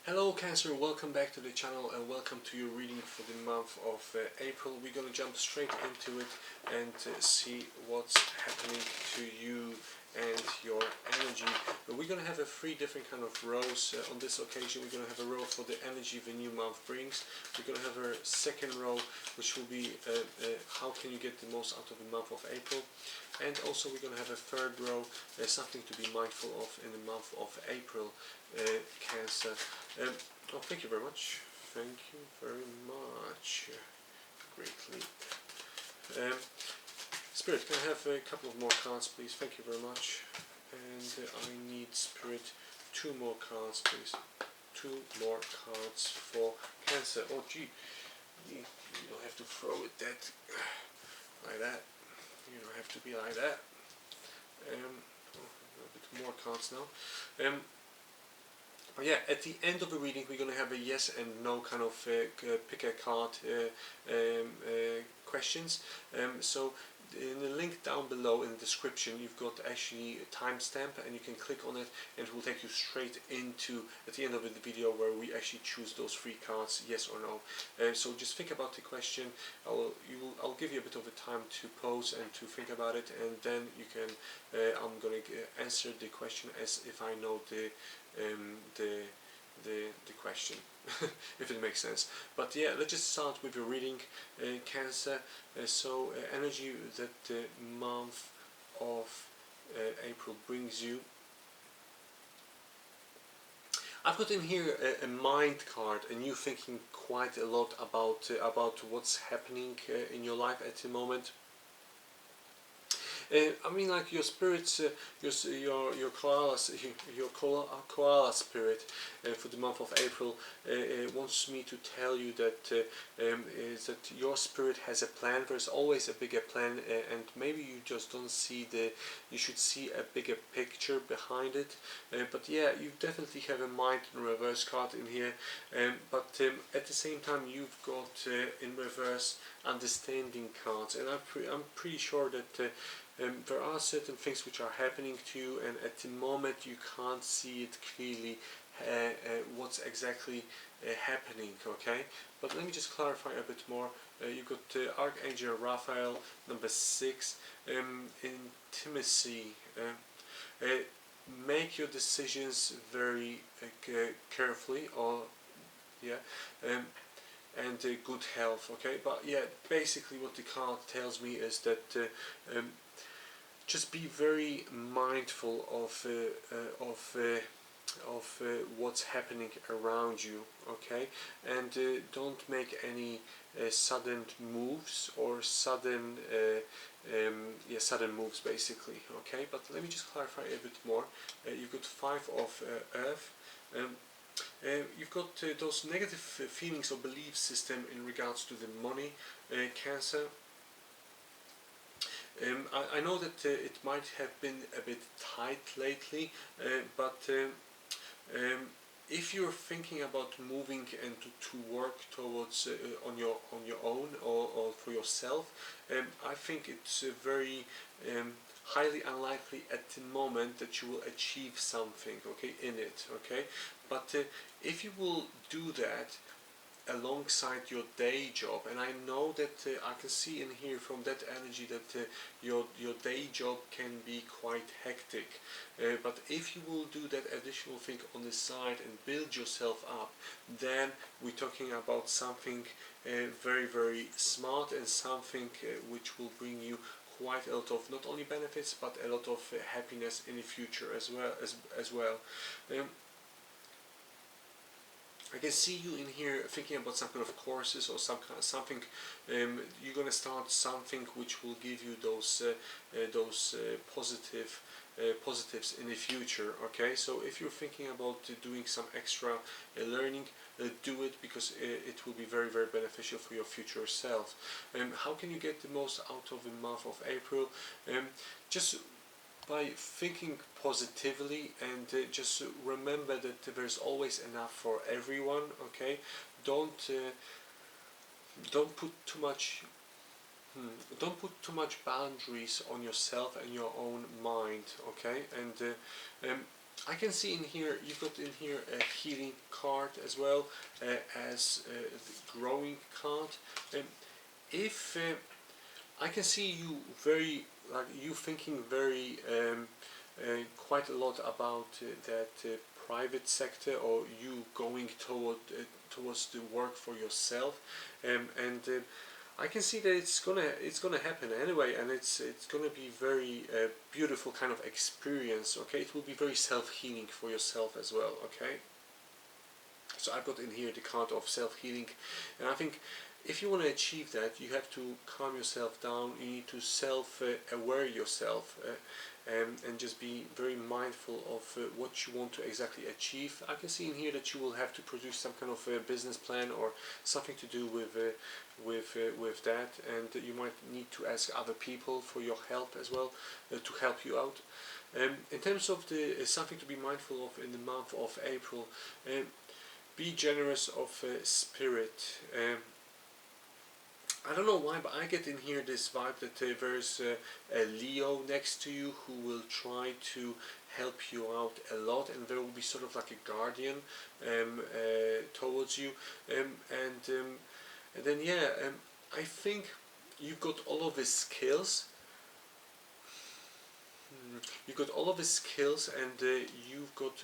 Hello Cancer, welcome back to the channel and welcome to your reading for the month of April. We're going to jump straight into it and see what's happening to you and your energy. We're going to have three different kind of rows on this occasion. We're going to have a row for the energy the new month brings. We're going to have a second row which will be how can you get the most out of the month of April. And also we're going to have a third row, something to be mindful of in the month of April, Cancer. Oh, thank you very much. Thank you very much. Greatly. Spirit, can I have a couple of more cards, please? Thank you very much. And I need, Spirit, two more cards, please. Two more cards for Cancer. Oh, gee. You don't have to throw it like that. You don't have to be like that. A bit more cards now. Yeah, at the end of the reading we're going to have a yes and no kind of pick a card questions. So in the link down below in the description you've got actually a timestamp and you can click on it and it will take you straight into at the end of the video where we actually choose those three cards, yes or no. So just think about the question. I'll give you a bit of a time to pause and to think about it, and then you can I'm going to answer the question as if I know the question, if it makes sense. But yeah, let's just start with your reading, Cancer. So energy that the month of April brings you. I've got in here a mind card, and you thinking quite a lot about what's happening in your life at the moment. I mean, like your spirits, your koala spirit for the month of April wants me to tell you that is that your spirit has a plan. There's always a bigger plan, and maybe you just don't see you should see a bigger picture behind it. But yeah, you definitely have a mind in reverse card in here. But at the same time, you've got in reverse understanding cards, and I'm pretty sure that. There are certain things which are happening to you, and at the moment you can't see it clearly what's exactly happening, okay? But let me just clarify a bit more. You've got Archangel Raphael, number 6, intimacy. Make your decisions very carefully, or yeah. And good health, okay? But yeah, basically what the card tells me is that just be very mindful of what's happening around you, okay? And don't make any sudden moves or sudden moves, basically, okay? But let me just clarify a bit more. You've got 5 of Earth. You've got those negative feelings or belief system in regards to the money, Cancer. I know that it might have been a bit tight lately, but if you're thinking about moving and to work towards on your own or for yourself, I think it's very highly unlikely at the moment that you will achieve something, okay, in it, okay? But if you will do that alongside your day job, and I know that I can see in here from that energy that your day job can be quite hectic, but if you will do that additional thing on the side and build yourself up, then we're talking about something very, very smart, and something which will bring you quite a lot of not only benefits but a lot of happiness in the future as well. I can see you in here thinking about some kind of courses or something. You're gonna start something which will give you those positives in the future. Okay, so if you're thinking about doing some extra learning, do it, because it will be very, very beneficial for your future self. How can you get the most out of the month of April? Just by thinking positively, and just remember that there's always enough for everyone, okay? Don't put too much boundaries on yourself and your own mind, okay? And I can see in here, you've got in here a healing card as well as the growing card. If I can see you very, like you thinking very quite a lot about that private sector, or you going towards the work for yourself, and I can see that it's gonna happen anyway, and it's gonna be very beautiful kind of experience. Okay, it will be very self-healing for yourself as well. Okay, so I've got in here the card of self-healing, and I think if you want to achieve that, you have to calm yourself down. You need to self-aware yourself, and just be very mindful of what you want to exactly achieve. I can see in here that you will have to produce some kind of business plan or something to do with that, and you might need to ask other people for your help as well to help you out. In terms of the something to be mindful of in the month of April, be generous of spirit. I don't know why, but I get in here this vibe that there's a Leo next to you who will try to help you out a lot, and there will be sort of like a guardian towards you, and then yeah, I think you've got all of the skills. You've got all of the skills, and you've got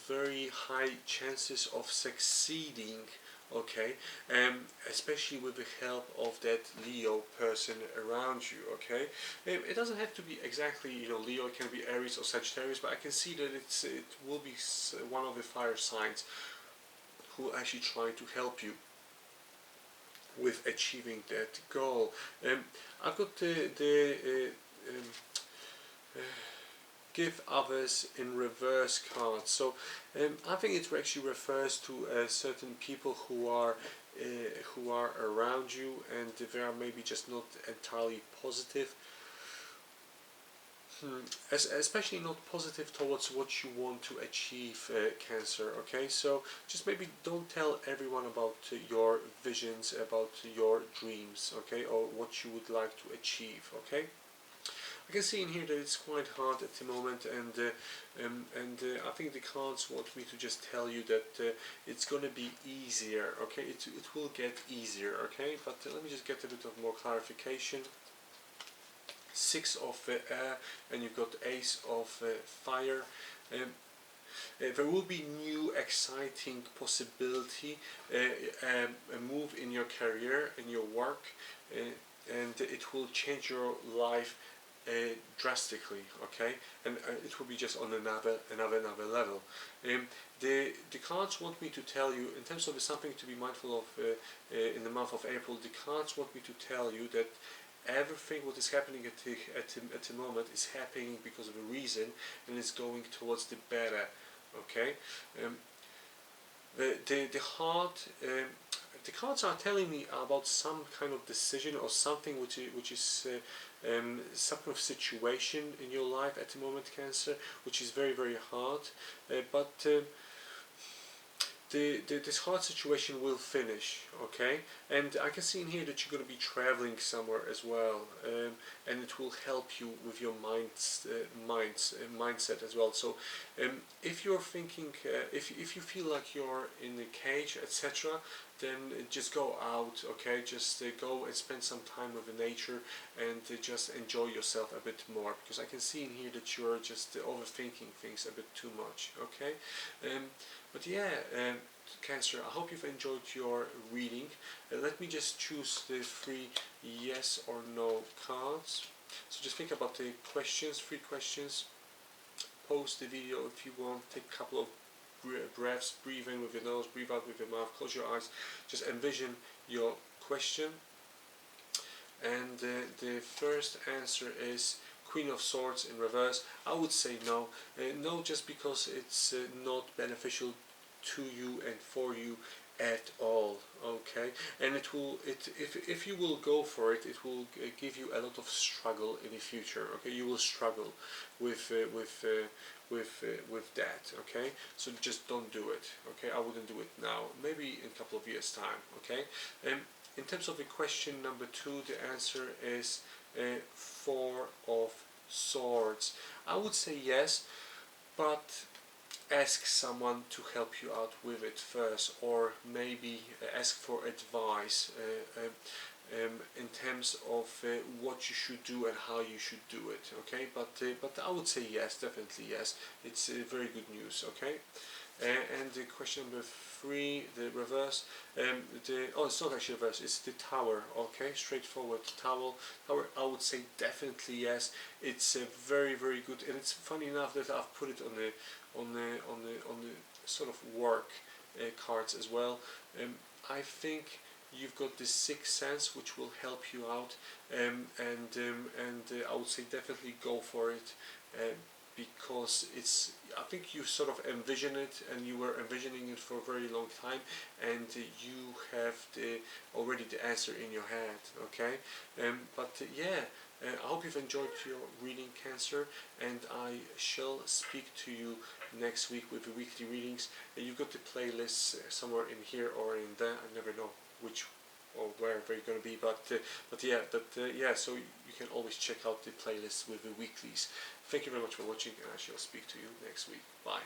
very high chances of succeeding. Okay, especially with the help of that Leo person around you. Okay, it doesn't have to be exactly Leo. It can be Aries or Sagittarius, but I can see that it will be one of the fire signs who actually try to help you with achieving that goal. I've got the give others in reverse card. So I think it actually refers to certain people who are around you, and they are maybe just not entirely positive. Especially not positive towards what you want to achieve, Cancer. Okay, so just maybe don't tell everyone about your visions, about your dreams, okay, or what you would like to achieve. Okay, I can see in here that it's quite hard at the moment, and I think the cards want me to just tell you that it's going to be easier. Okay, it will get easier. Okay, but let me just get a bit of more clarification. Six of air, and you've got Ace of fire. There will be new exciting possibility, a move in your career, in your work, and it will change your life drastically. Okay, and it will be just on another level. The cards want me to tell you, in terms of something to be mindful of in the month of April, the cards want me to tell you that everything what is happening at the moment is happening because of a reason, and it's going towards the better. Okay, the heart, the cards are telling me about some kind of decision or something which is some kind of situation in your life at the moment, Cancer, which is very very hard, but this hard situation will finish. Okay, and I can see in here that you're going to be traveling somewhere as well, and it will help you with your mindset as well. So if you're thinking, if you feel like you're in a cage, etc., then just go out. Okay, just go and spend some time with the nature, and just enjoy yourself a bit more, because I can see in here that you're just overthinking things a bit too much. Okay, but yeah, Cancer, I hope you've enjoyed your reading. Let me just choose the 3 yes or no cards. So just think about the questions, 3 questions. Pause the video if you want. Take a couple of breaths. Breathe in with your nose, breathe out with your mouth. Close your eyes. Just envision your question. And the first answer is Queen of Swords in reverse. I would say no. No, just because it's not beneficial to you and for you at all. Okay, and if you will go for it, it will give you a lot of struggle in the future. Okay, you will struggle with that. Okay, so just don't do it. Okay, I wouldn't do it now. Maybe in a couple of years time. Okay, in terms of the question number 2, the answer is 4 of Swords. I would say yes, but ask someone to help you out with it first, or maybe ask for advice in terms of what you should do and how you should do it. Okay, but I would say yes, definitely yes. It's very good news. Okay. And the question number 3, the reverse. It's not actually reverse. It's the Tower. Okay, straightforward Tower. I would say definitely yes. It's very very good, and it's funny enough that I've put it on the sort of work cards as well. I think you've got this sixth sense which will help you out, and I would say definitely go for it. Because I think you sort of envision it, and you were envisioning it for a very long time, and you have already the answer in your head. Okay, I hope you've enjoyed your reading, Cancer, and I shall speak to you next week with the weekly readings. You've got the playlists somewhere in here or in there. I never know which or where they're going to be, so you can always check out the playlist with the weeklies. Thank you very much for watching, and I shall speak to you next week. Bye.